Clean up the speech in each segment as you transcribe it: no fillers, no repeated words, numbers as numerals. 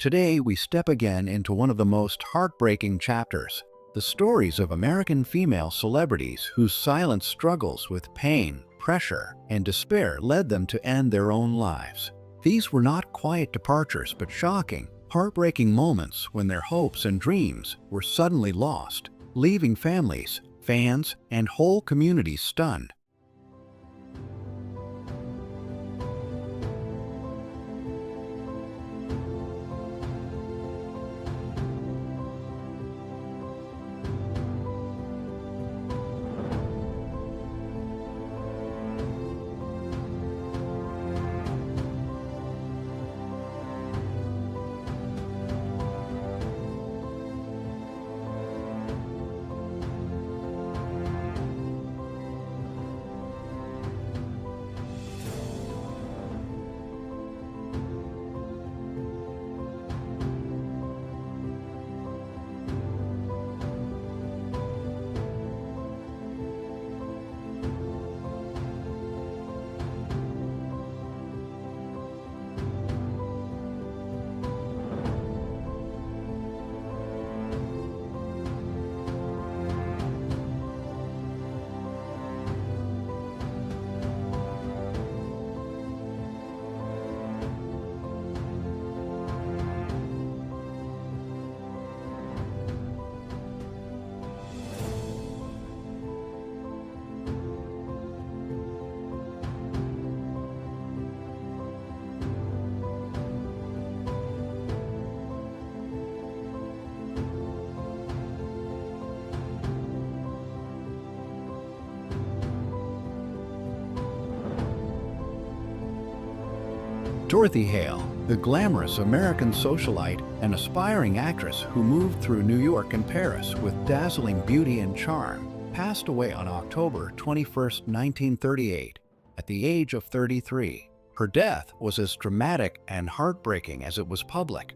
Today, we step again into one of the most heartbreaking chapters, the stories of American female celebrities whose silent struggles with pain, pressure, and despair led them to end their own lives. These were not quiet departures, but shocking, heartbreaking moments when their hopes and dreams were suddenly lost, leaving families, fans, and whole communities stunned. Dorothy Hale, the glamorous American socialite and aspiring actress who moved through New York and Paris with dazzling beauty and charm, passed away on October 21, 1938, at the age of 33. Her death was as dramatic and heartbreaking as it was public.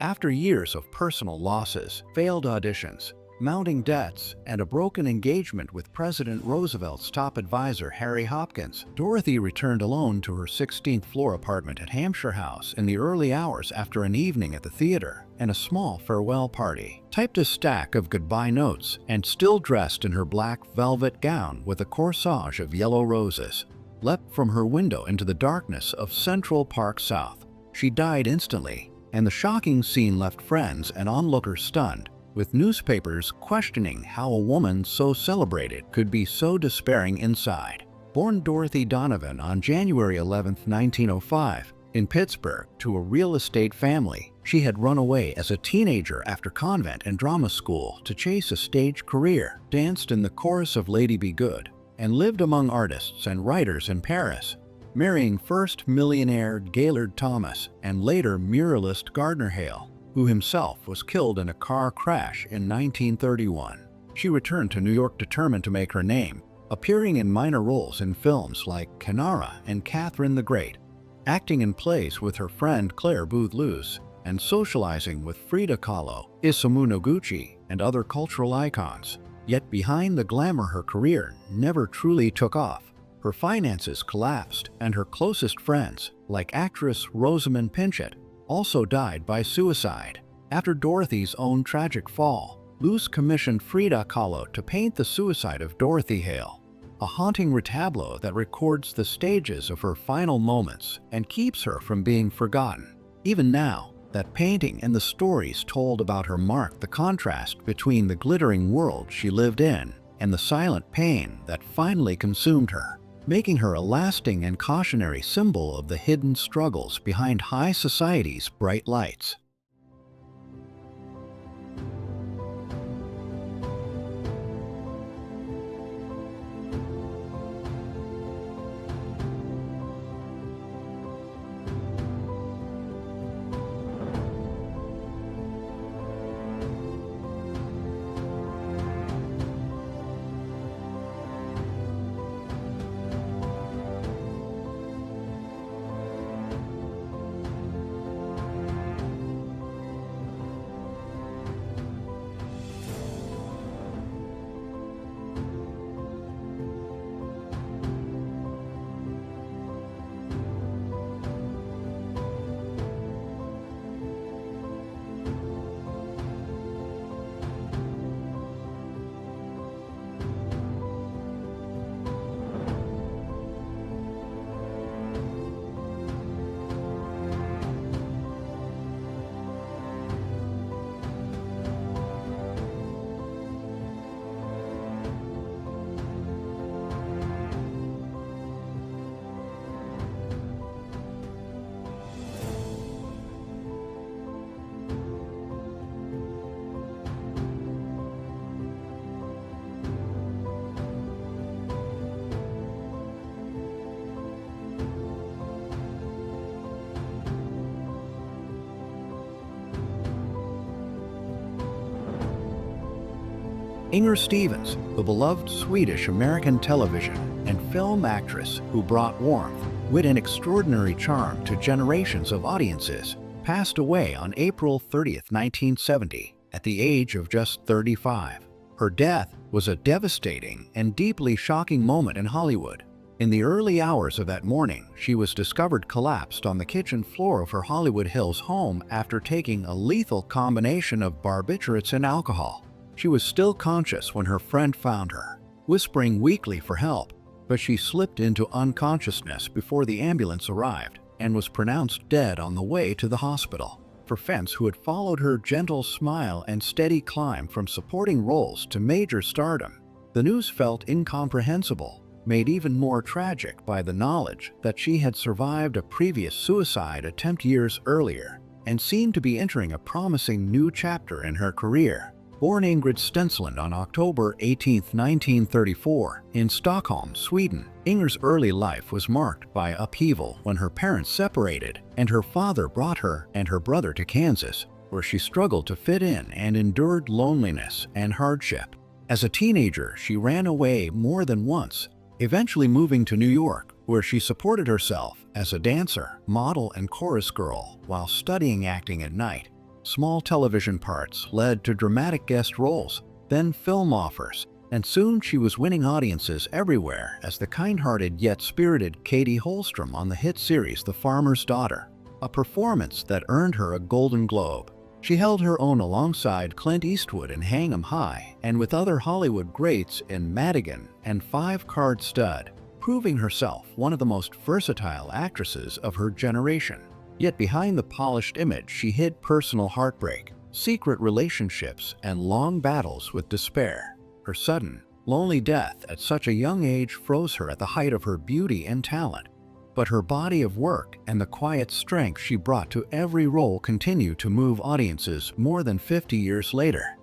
After years of personal losses, failed auditions, mounting debts, and a broken engagement with President Roosevelt's top advisor Harry Hopkins, Dorothy returned alone to her 16th floor apartment at Hampshire House in the early hours after an evening at the theater and a small farewell party. Typed a stack of goodbye notes and, still dressed in her black velvet gown with a corsage of yellow roses, leapt from her window into the darkness of Central Park South. She died instantly, and the shocking scene left friends and onlookers stunned, with newspapers questioning how a woman so celebrated could be so despairing inside. Born Dorothy Donovan on January 11, 1905, in Pittsburgh to a real estate family, she had run away as a teenager after convent and drama school to chase a stage career, danced in the chorus of Lady Be Good, and lived among artists and writers in Paris, marrying first millionaire Gaylord Thomas and later muralist Gardner Hale, who himself was killed in a car crash in 1931. She returned to New York determined to make her name, appearing in minor roles in films like Canara and Catherine the Great, acting in plays with her friend Claire Booth Luce, and socializing with Frida Kahlo, Isamu Noguchi, and other cultural icons. Yet behind the glamour, her career never truly took off. Her finances collapsed, and her closest friends, like actress Rosamund Pinchot, also died by suicide. After Dorothy's own tragic fall, Luce commissioned Frida Kahlo to paint the suicide of Dorothy Hale, a haunting retableau that records the stages of her final moments and keeps her from being forgotten. Even now, that painting and the stories told about her mark the contrast between the glittering world she lived in and the silent pain that finally consumed her, making her a lasting and cautionary symbol of the hidden struggles behind high society's bright lights. Inger Stevens, the beloved Swedish-American television and film actress who brought warmth, wit and extraordinary charm to generations of audiences, passed away on April 30, 1970, at the age of just 35. Her death was a devastating and deeply shocking moment in Hollywood. In the early hours of that morning, she was discovered collapsed on the kitchen floor of her Hollywood Hills home after taking a lethal combination of barbiturates and alcohol. She was still conscious when her friend found her, whispering weakly for help, but she slipped into unconsciousness before the ambulance arrived and was pronounced dead on the way to the hospital. For fans who had followed her gentle smile and steady climb from supporting roles to major stardom, the news felt incomprehensible, made even more tragic by the knowledge that she had survived a previous suicide attempt years earlier and seemed to be entering a promising new chapter in her career. Born Ingrid Stenslund on October 18, 1934, in Stockholm, Sweden, Inger's early life was marked by upheaval when her parents separated and her father brought her and her brother to Kansas, where she struggled to fit in and endured loneliness and hardship. As a teenager, she ran away more than once, eventually moving to New York, where she supported herself as a dancer, model, and chorus girl while studying acting at night. Small television parts led to dramatic guest roles, then film offers, and soon she was winning audiences everywhere as the kind-hearted yet spirited Katie Holstrom on the hit series The Farmer's Daughter, a performance that earned her a Golden Globe. She held her own alongside Clint Eastwood in Hang 'em High and with other Hollywood greats in Madigan and Five Card Stud, proving herself one of the most versatile actresses of her generation. Yet behind the polished image, she hid personal heartbreak, secret relationships, and long battles with despair. Her sudden, lonely death at such a young age froze her at the height of her beauty and talent. But her body of work and the quiet strength she brought to every role continue to move audiences more than 50 years later.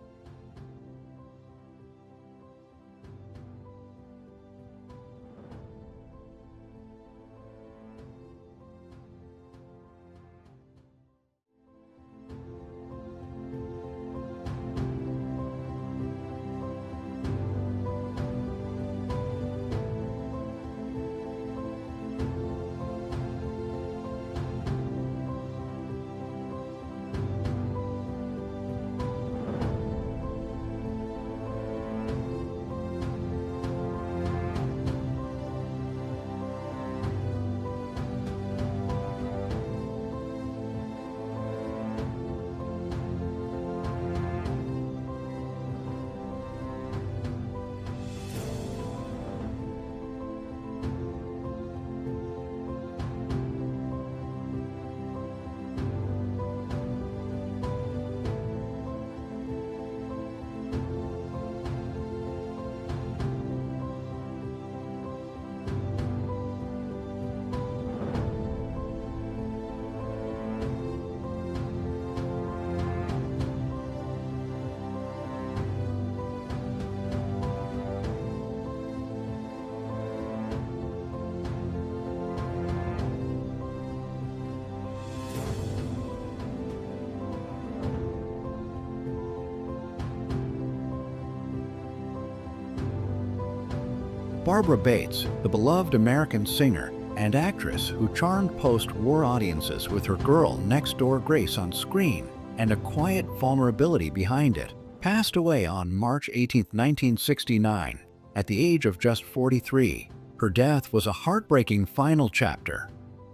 Barbara Bates, the beloved American singer and actress who charmed post-war audiences with her girl-next-door grace on screen and a quiet vulnerability behind it, passed away on March 18, 1969, at the age of just 43. Her death was a heartbreaking final chapter.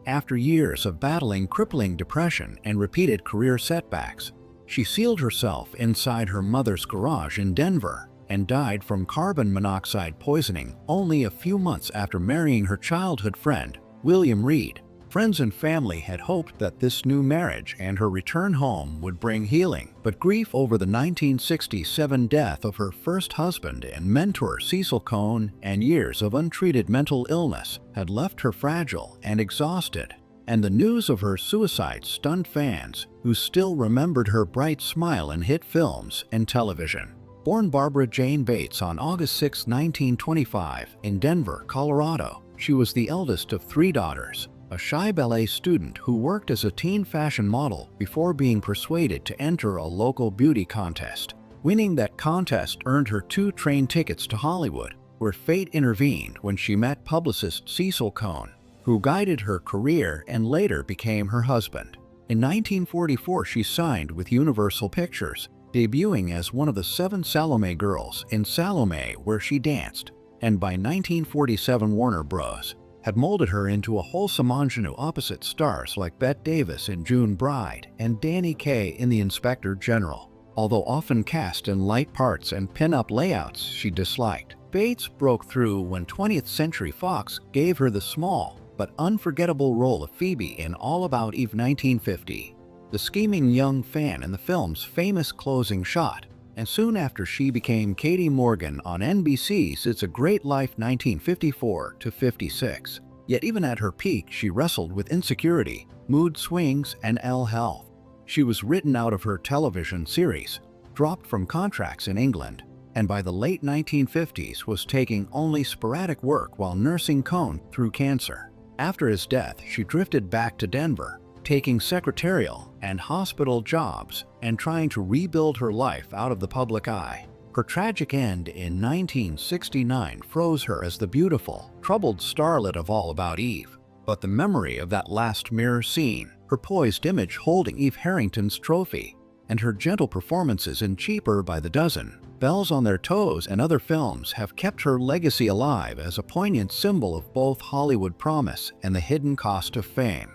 After years of battling crippling depression and repeated career setbacks, she sealed herself inside her mother's garage in Denver and died from carbon monoxide poisoning only a few months after marrying her childhood friend, William Reed. Friends and family had hoped that this new marriage and her return home would bring healing, but grief over the 1967 death of her first husband and mentor Cecil Cohn and years of untreated mental illness had left her fragile and exhausted. And the news of her suicide stunned fans who still remembered her bright smile in hit films and television. Born Barbara Jane Bates on August 6, 1925, in Denver, Colorado, she was the eldest of three daughters, a shy ballet student who worked as a teen fashion model before being persuaded to enter a local beauty contest. Winning that contest earned her 2 train tickets to Hollywood, where fate intervened when she met publicist Cecil Cohn, who guided her career and later became her husband. In 1944, she signed with Universal Pictures, debuting as one of the 7 Salome girls in Salome Where She Danced, and by 1947 Warner Bros. Had molded her into a wholesome ingenue opposite stars like Bette Davis in June Bride and Danny Kaye in The Inspector General. Although often cast in light parts and pin-up layouts she disliked, Bates broke through when 20th Century Fox gave her the small but unforgettable role of Phoebe in All About Eve 1950, the scheming young fan in the film's famous closing shot, and soon after she became Katie Morgan on NBC's It's a Great Life 1954-56. Yet even at her peak, she wrestled with insecurity, mood swings, and ill health. She was written out of her television series, dropped from contracts in England, and by the late 1950s was taking only sporadic work while nursing Cohn through cancer. After his death, she drifted back to Denver, taking secretarial and hospital jobs and trying to rebuild her life out of the public eye. Her tragic end in 1969 froze her as the beautiful, troubled starlet of All About Eve. But the memory of that last mirror scene, her poised image holding Eve Harrington's trophy, and her gentle performances in Cheaper by the Dozen, Bells on Their Toes, and other films have kept her legacy alive as a poignant symbol of both Hollywood promise and the hidden cost of fame.